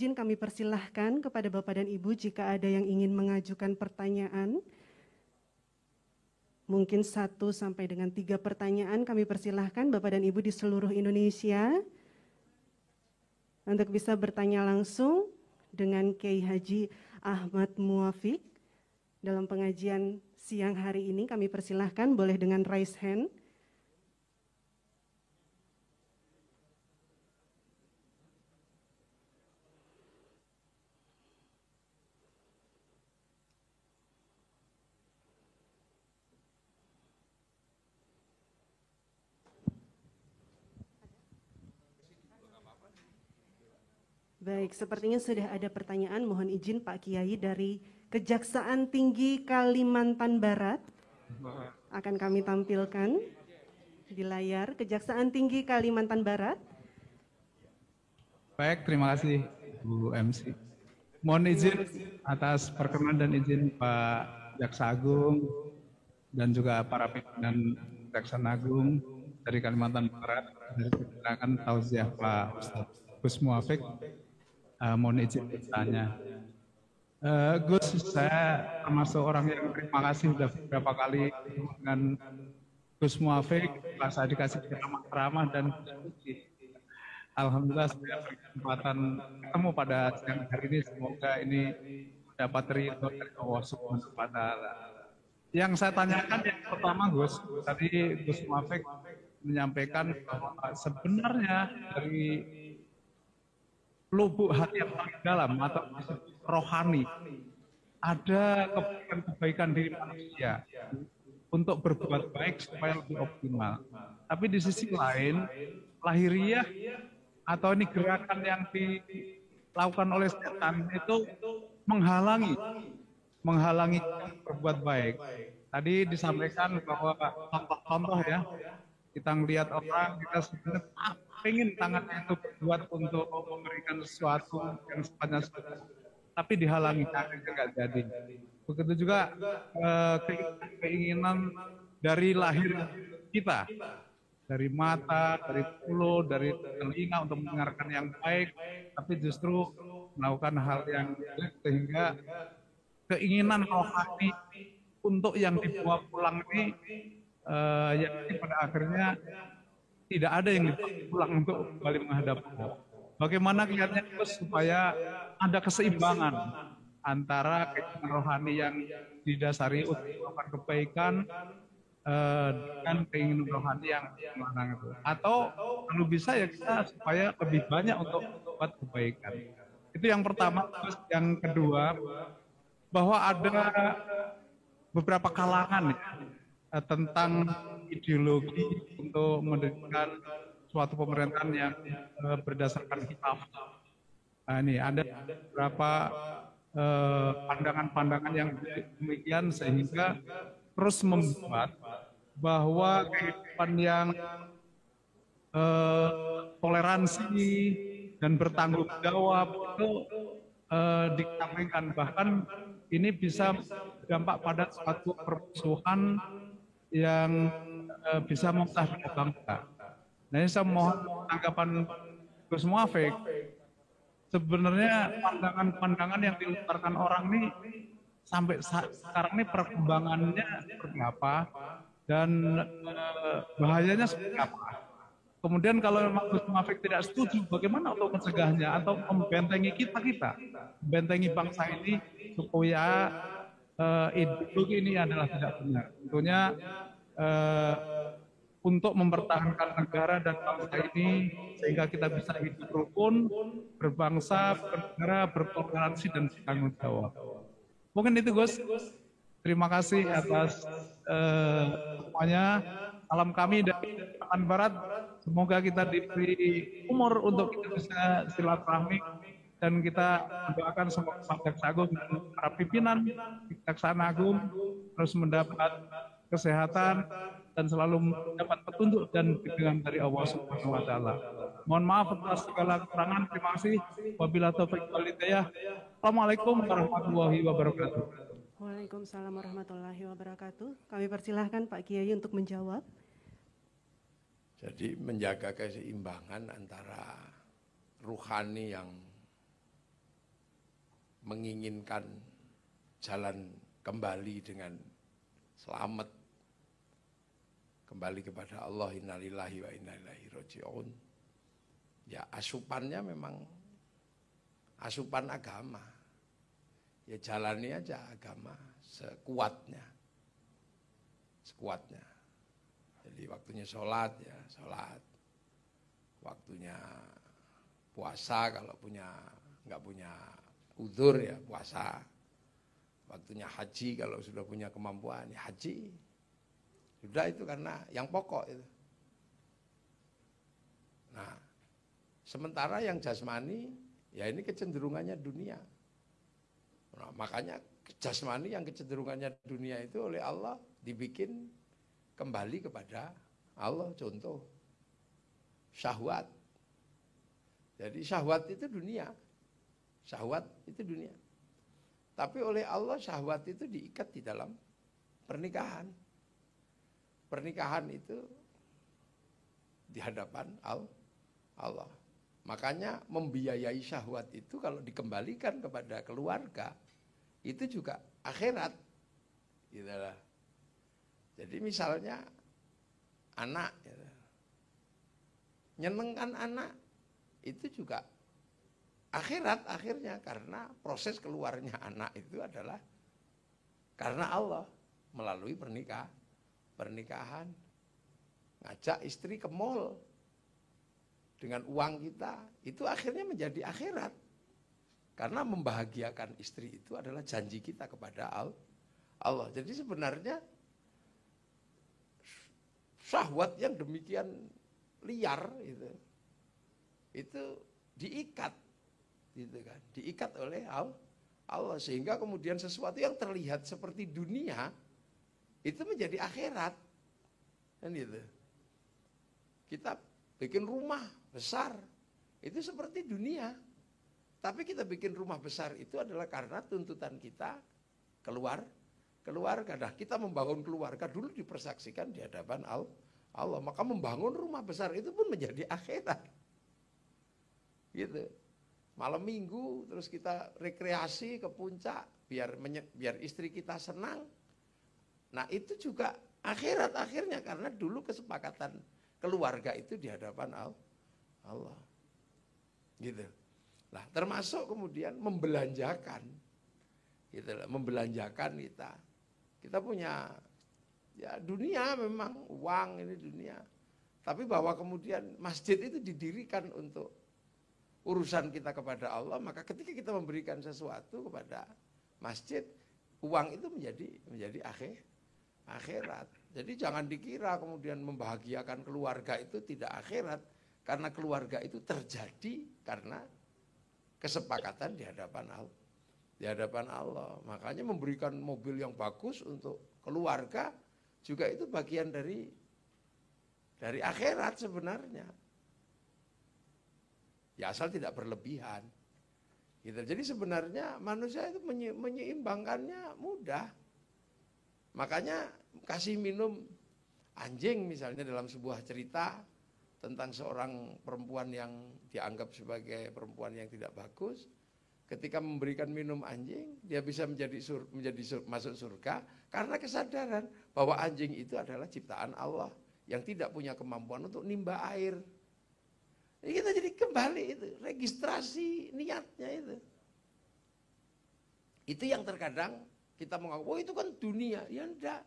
izin kami persilahkan kepada Bapak dan Ibu jika ada yang ingin mengajukan pertanyaan. Mungkin 1 sampai dengan 3 pertanyaan kami persilahkan Bapak dan Ibu di seluruh Indonesia untuk bisa bertanya langsung dengan Kiai Haji Ahmad Muafiq. Dalam pengajian siang hari ini kami persilahkan boleh dengan raise hand. Baik, sepertinya sudah ada pertanyaan. Mohon izin Pak Kiai dari Kejaksaan Tinggi Kalimantan Barat akan kami tampilkan di layar. Kejaksaan Tinggi Kalimantan Barat. Baik, terima kasih Bu MC. Mohon izin atas perkenan dan izin Pak Jaksa Agung dan juga para pimpinan Kejaksaan Agung dari Kalimantan Barat dari keterangan tausiah Pak Ustadz Gus Muafiq. Mohon izin bertanya. Gus, saya termasuk orang yang terima kasih sudah beberapa kali dengan Gus Muafiq, saya dikasih ceramah dan alhamdulillah saya berkesempatan ketemu pada siang hari ini. Semoga ini dapat ridho dari Allah Subhanahu wa Ta'ala. Yang saya tanyakan yang pertama Gus, tadi Gus Muafiq menyampaikan bahwa sebenarnya dari lubuk hati yang paling dalam atau rohani ada kebaikan diri manusia untuk berbuat baik supaya lebih optimal. Tapi di sisi lain lahiriah atau ini gerakan yang dilakukan oleh setan itu menghalangi berbuat baik. Tadi disampaikan bahwa contoh-contoh ya, kita melihat orang, kita sebenarnya pengen tangannya itu berbuat untuk memberikan sesuatu yang sifatnya tapi dihalangi, akhirnya nggak jadi. Begitu juga keinginan dari lahir kita, dari mata, dari mulut, dari telinga untuk mendengarkan yang baik, tapi justru melakukan hal yang jelek sehingga keinginan rohani untuk yang dibawa pulang ini yang pada akhirnya tidak ada yang dibawa pulang untuk kembali menghadap Allah. Bagaimana kelihatannya supaya ada keseimbangan antara keinginan rohani yang didasari untuk melakukan kebaikan dengan keinginan rohani yang melarang itu. Atau kalau bisa ya kita supaya lebih banyak untuk membuat kebaikan. Itu yang pertama. Terus yang kedua, bahwa ada beberapa kalangan ya, tentang ideologi untuk mendirikan suatu pemerintahan yang berdasarkan khilafah. Nah, ini ada beberapa pandangan-pandangan yang demikian sehingga terus membuat bahwa kehidupan yang toleransi dan bertanggung jawab itu dikesampingkan, bahkan ini bisa berdampak pada suatu permusuhan yang bisa memecah belah bangsa. Nah, ini saya mohon tanggapan Gus Muafiq. Sebenarnya pandangan-pandangan yang dilontarkan orang ini sampai sekarang ini perkembangannya seperti apa dan bahayanya seperti apa. Kemudian kalau Gus Muafiq tidak setuju, bagaimana untuk mencegahnya atau membentengi kita, membentengi bangsa ini supaya ideologi ini adalah tidak benar. Tentunya untuk mempertahankan negara dan bangsa ini sehingga kita bisa hidup rukun, berbangsa, bernegara, bertoleransi dan bertanggung jawab. Mungkin itu Gus. Terima kasih atas semuanya. Salam kami dari Kalimantan Barat. Semoga kita diberi umur untuk kita bisa silaturahmi dan kita mendoakan semoga Pak Jaksa Agung dan para pimpinan Kejaksaan Agung terus mendapat kesehatan dan selalu mendapat petunjuk dan bimbingan dari Allah Subhanahu wa Ta'ala. Mohon maaf atas segala kekurangan. Terima kasih. Wabillahi taufiq wal hidayah. Assalamualaikum warahmatullahi wabarakatuh. Waalaikumsalam warahmatullahi wabarakatuh. Kami persilahkan Pak Kiai untuk menjawab. Jadi menjaga keseimbangan antara ruhani yang menginginkan jalan kembali dengan selamat, kembali kepada Allah, innalillahi wa inna ilaihi raji'un. Ya asupannya memang asupan agama. Ya jalani aja agama sekuatnya. Sekuatnya. Jadi waktunya sholat ya sholat. Waktunya puasa kalau nggak punya udzur ya puasa. Waktunya haji kalau sudah punya kemampuan ya haji. Sudah itu karena yang pokok itu. Nah, sementara yang jasmani ya ini kecenderungannya dunia. Nah, makanya jasmani yang kecenderungannya dunia itu oleh Allah dibikin kembali kepada Allah. Contoh syahwat. Jadi syahwat itu dunia. Syahwat itu dunia. Tapi oleh Allah syahwat itu diikat di dalam pernikahan. Pernikahan itu di hadapan Allah. Makanya membiayai syahwat itu kalau dikembalikan kepada keluarga itu juga akhirat. Gitu lah. Jadi misalnya anak, gitu. Nyenengkan anak itu juga akhirat akhirnya karena proses keluarnya anak itu adalah karena Allah melalui pernikahan. Ngajak istri ke mall dengan uang kita itu akhirnya menjadi akhirat. Karena membahagiakan istri itu adalah janji kita kepada Allah. Jadi sebenarnya syahwat yang demikian liar itu diikat gitu kan, diikat oleh Allah sehingga kemudian sesuatu yang terlihat seperti dunia itu menjadi akhirat kan gitu. Kita bikin rumah besar itu seperti dunia, tapi kita bikin rumah besar itu adalah karena tuntutan kita keluarga. Nah, kita membangun keluarga dulu dipersaksikan di hadapan Allah. Maka membangun rumah besar itu pun menjadi akhirat. Gitu. Malam minggu terus kita rekreasi ke puncak biar istri kita senang. Nah, itu juga akhirat akhirnya karena dulu kesepakatan keluarga itu di hadapan Allah. Gitu. Nah, termasuk kemudian membelanjakan. Gitu lah, membelanjakan kita. Kita punya ya dunia memang uang ini dunia. Tapi bahwa kemudian masjid itu didirikan untuk urusan kita kepada Allah, maka ketika kita memberikan sesuatu kepada masjid, uang itu menjadi akhirat. Jadi jangan dikira kemudian membahagiakan keluarga itu tidak akhirat, karena keluarga itu terjadi karena kesepakatan di hadapan Allah. Makanya memberikan mobil yang bagus untuk keluarga juga itu bagian dari akhirat sebenarnya. Ya asal tidak berlebihan. Gitu. Jadi sebenarnya manusia itu menyeimbangkannya mudah. Makanya kasih minum anjing misalnya dalam sebuah cerita tentang seorang perempuan yang dianggap sebagai perempuan yang tidak bagus. Ketika memberikan minum anjing, dia bisa masuk surga karena kesadaran bahwa anjing itu adalah ciptaan Allah yang tidak punya kemampuan untuk nimba air. Jadi kita jadi kembali itu, registrasi niatnya itu. Itu yang terkadang kita menganggap, oh itu kan dunia. Ya enggak.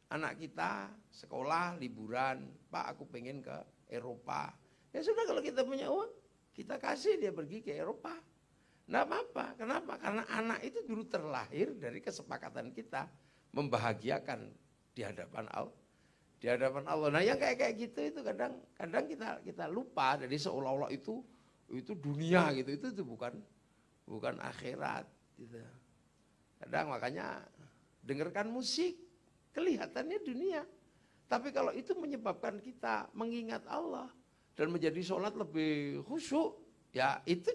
Anak kita sekolah, liburan, Pak aku pengen ke Eropa. Ya sudah kalau kita punya uang, kita kasih dia pergi ke Eropa. Nggak apa-apa. Kenapa? Karena anak itu dulu terlahir dari kesepakatan kita membahagiakan di hadapan Allah. Nah yang kayak gitu itu kadang kita lupa. Jadi seolah-olah itu dunia gitu. Itu bukan akhirat. Gitu. Kadang makanya dengarkan musik kelihatannya dunia. Tapi kalau itu menyebabkan kita mengingat Allah dan menjadi sholat lebih khusyuk, ya itu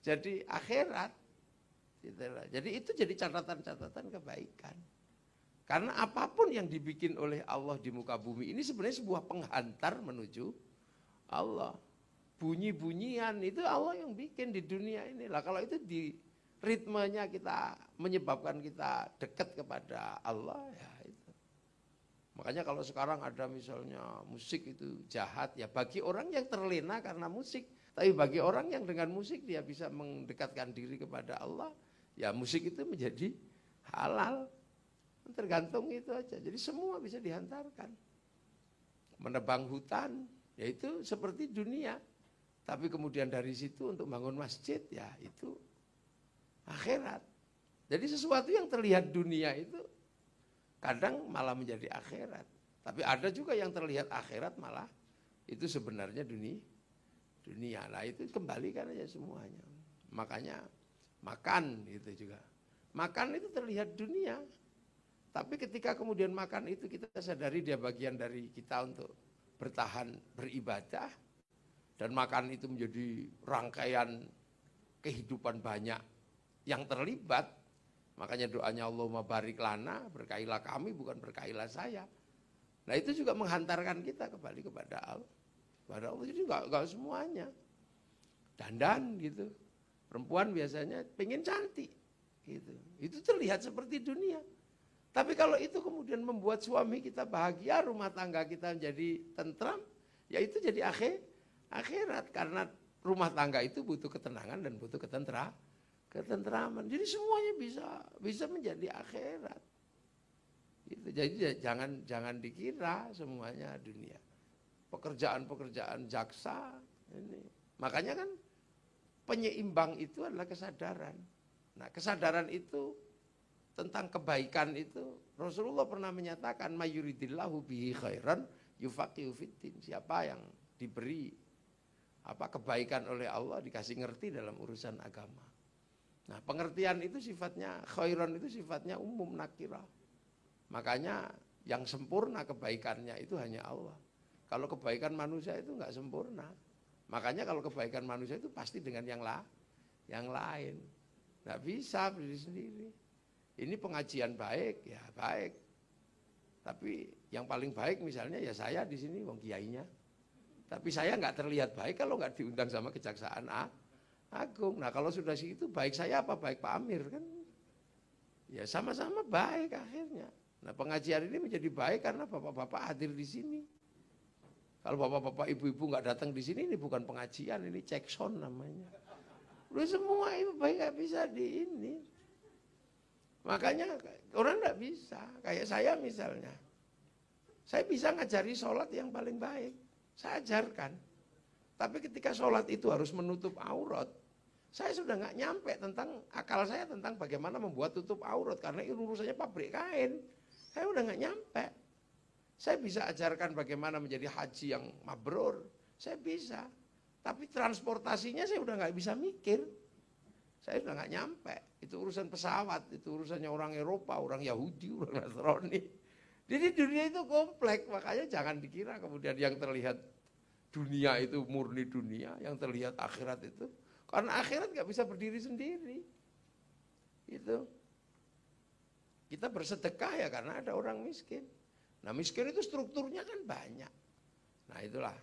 jadi akhirat. Gitu. Jadi itu jadi catatan-catatan kebaikan. Karena apapun yang dibikin oleh Allah di muka bumi ini sebenarnya sebuah penghantar menuju Allah. Bunyi-bunyian itu Allah yang bikin di dunia ini. Lah kalau itu ritmenya kita menyebabkan kita dekat kepada Allah, ya itu. Makanya kalau sekarang ada misalnya musik itu jahat, ya bagi orang yang terlena karena musik. Tapi bagi orang yang dengan musik dia bisa mendekatkan diri kepada Allah, ya musik itu menjadi halal. Tergantung itu aja. Jadi semua bisa dihantarkan. Menebang hutan, ya itu seperti dunia. Tapi kemudian dari situ untuk bangun masjid, ya itu akhirat. Jadi sesuatu yang terlihat dunia itu kadang malah menjadi akhirat. Tapi ada juga yang terlihat akhirat malah itu sebenarnya dunia. Nah itu kembalikan aja semuanya. Makanya makan itu juga. Makan itu terlihat dunia. Tapi ketika kemudian makan itu kita sadari dia bagian dari kita untuk bertahan beribadah. Dan makan itu menjadi rangkaian kehidupan banyak yang terlibat. Makanya doanya Allahumma barik lana, berkailah kami bukan berkailah saya. Nah itu juga menghantarkan kita kembali kepada Allah. Kepada Allah jadi enggak semuanya. Dandan gitu. Perempuan biasanya pengen cantik gitu. Itu terlihat seperti dunia. Tapi kalau itu kemudian membuat suami kita bahagia, rumah tangga kita menjadi tentram, ya itu jadi akhirat. Karena rumah tangga itu butuh ketenangan dan butuh ketentraman. Jadi semuanya bisa menjadi akhirat. Gitu. Jadi jangan dikira semuanya dunia. Pekerjaan jaksa ini. Makanya kan penyeimbang itu adalah kesadaran. Nah, kesadaran itu tentang kebaikan itu Rasulullah pernah menyatakan mayuridillahu bihi khairan yufaqihu fiddin. Siapa yang diberi kebaikan oleh Allah dikasih ngerti dalam urusan agama. Nah, pengertian itu sifatnya khairan itu sifatnya umum nakirah. Makanya yang sempurna kebaikannya itu hanya Allah. Kalau kebaikan manusia itu enggak sempurna. Makanya kalau kebaikan manusia itu pasti dengan yang lain. Enggak bisa berdiri sendiri. Ini pengajian baik, ya baik. Tapi yang paling baik misalnya ya saya di sini wong kiainya. Tapi saya enggak terlihat baik kalau enggak diundang sama Kejaksaan Agung. Nah kalau sudah situ baik saya apa baik Pak Amir kan? Ya sama-sama baik akhirnya. Nah pengajian ini menjadi baik karena bapak-bapak hadir di sini. Kalau bapak-bapak ibu-ibu nggak datang di sini ini bukan pengajian, ini cekson namanya. Udah semua itu baik nggak bisa di ini. Makanya orang nggak bisa. Kayak saya misalnya, saya bisa ngajari sholat yang paling baik. Saya ajarkan. Tapi ketika sholat itu harus menutup aurat, saya sudah nggak nyampe tentang akal saya tentang bagaimana membuat tutup aurat karena ini urusannya pabrik kain. Saya udah nggak nyampe. Saya bisa ajarkan bagaimana menjadi haji yang mabrur. Saya bisa. Tapi transportasinya saya udah nggak bisa mikir. Saya udah nggak nyampe. Itu urusan pesawat, itu urusannya orang Eropa, orang Yahudi, orang Nasrani. Jadi dunia itu kompleks, makanya jangan dikira kemudian yang terlihat dunia itu murni dunia, yang terlihat akhirat itu. Karena akhirat nggak bisa berdiri sendiri. Itu. Kita bersedekah ya karena ada orang miskin. Nah miskin itu strukturnya kan banyak. Nah itulah.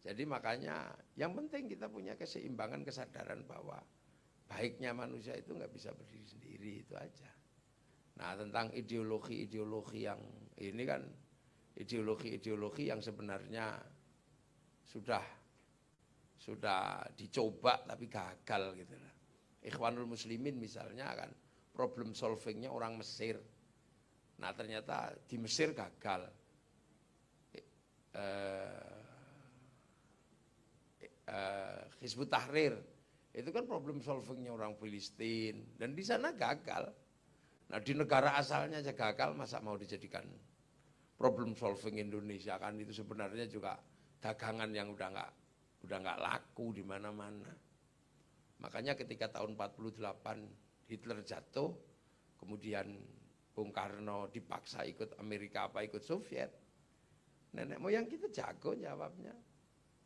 Jadi makanya yang penting kita punya keseimbangan kesadaran bahwa baiknya manusia itu nggak bisa berdiri sendiri, itu aja. Nah tentang ideologi-ideologi yang ini kan ideologi-ideologi yang sebenarnya sudah dicoba tapi gagal gitu lah. Ikhwanul Muslimin misalnya kan problem solvingnya orang Mesir. Nah ternyata di Mesir gagal. Hizbut Tahrir itu kan problem solvingnya orang Filistin dan di sana gagal. Nah di negara asalnya aja gagal, masa mau dijadikan problem solving Indonesia kan itu sebenarnya juga dagangan yang udah nggak laku di mana-mana. Makanya ketika tahun 48 Hitler jatuh, kemudian Bung Karno dipaksa ikut Amerika apa ikut Soviet. Nenek moyang kita jago jawabnya.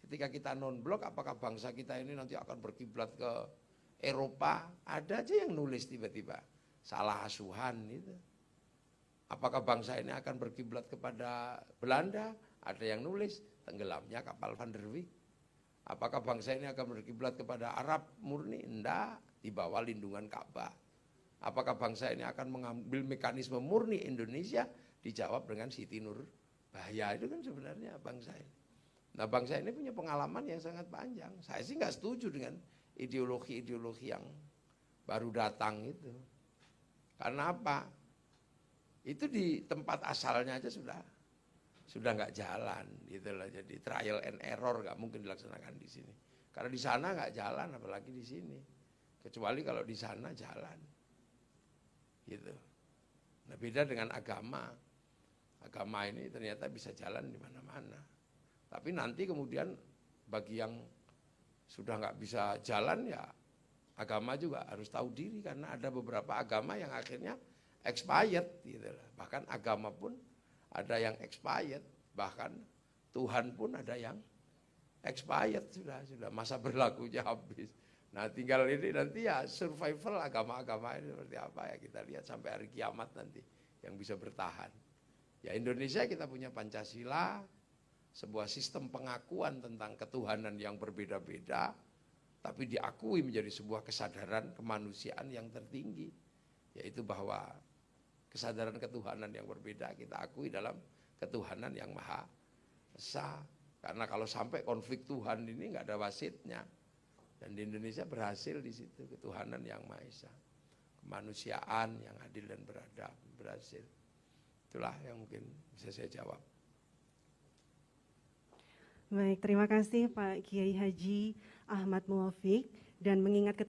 Ketika kita non-blok, apakah bangsa kita ini nanti akan berkiblat ke Eropa? Ada aja yang nulis tiba-tiba, salah asuhan itu. Apakah bangsa ini akan berkiblat kepada Belanda? Ada yang nulis, tenggelamnya kapal Van der Wijk. Apakah bangsa ini akan berkiblat kepada Arab murni? Enggak. di bawah lindungan Ka'bah. Apakah bangsa ini akan mengambil mekanisme murni Indonesia? Dijawab dengan Siti Nurbaya. Itu kan sebenarnya bangsa ini. Nah, bangsa ini punya pengalaman yang sangat panjang. Saya sih nggak setuju dengan ideologi-ideologi yang baru datang itu. Karena apa? Itu di tempat asalnya aja sudah nggak jalan gitu loh. Jadi trial and error nggak mungkin dilaksanakan di sini. Karena di sana nggak jalan, apalagi di sini. Kecuali kalau di sana jalan. Gitu. Nah, beda dengan agama. Agama ini ternyata bisa jalan di mana-mana. Tapi nanti kemudian bagi yang sudah nggak bisa jalan ya agama juga harus tahu diri, karena ada beberapa agama yang akhirnya expired gitu. Bahkan agama pun ada yang expired, bahkan Tuhan pun ada yang expired, sudah masa berlakunya habis. Nah, tinggal ini nanti ya survival agama-agama ini seperti apa ya, kita lihat sampai hari kiamat nanti yang bisa bertahan. Ya, Indonesia kita punya Pancasila, sebuah sistem pengakuan tentang ketuhanan yang berbeda-beda, tapi diakui menjadi sebuah kesadaran kemanusiaan yang tertinggi, yaitu bahwa kesadaran ketuhanan yang berbeda kita akui dalam ketuhanan yang Maha Esa. Karena kalau sampai konflik Tuhan ini nggak ada wasitnya, dan di Indonesia berhasil di situ ketuhanan yang Maha Esa, kemanusiaan yang adil dan beradab berhasil. Itulah yang mungkin bisa saya jawab. Baik, terima kasih Pak Kiai Haji Ahmad Muwafiq, dan mengingat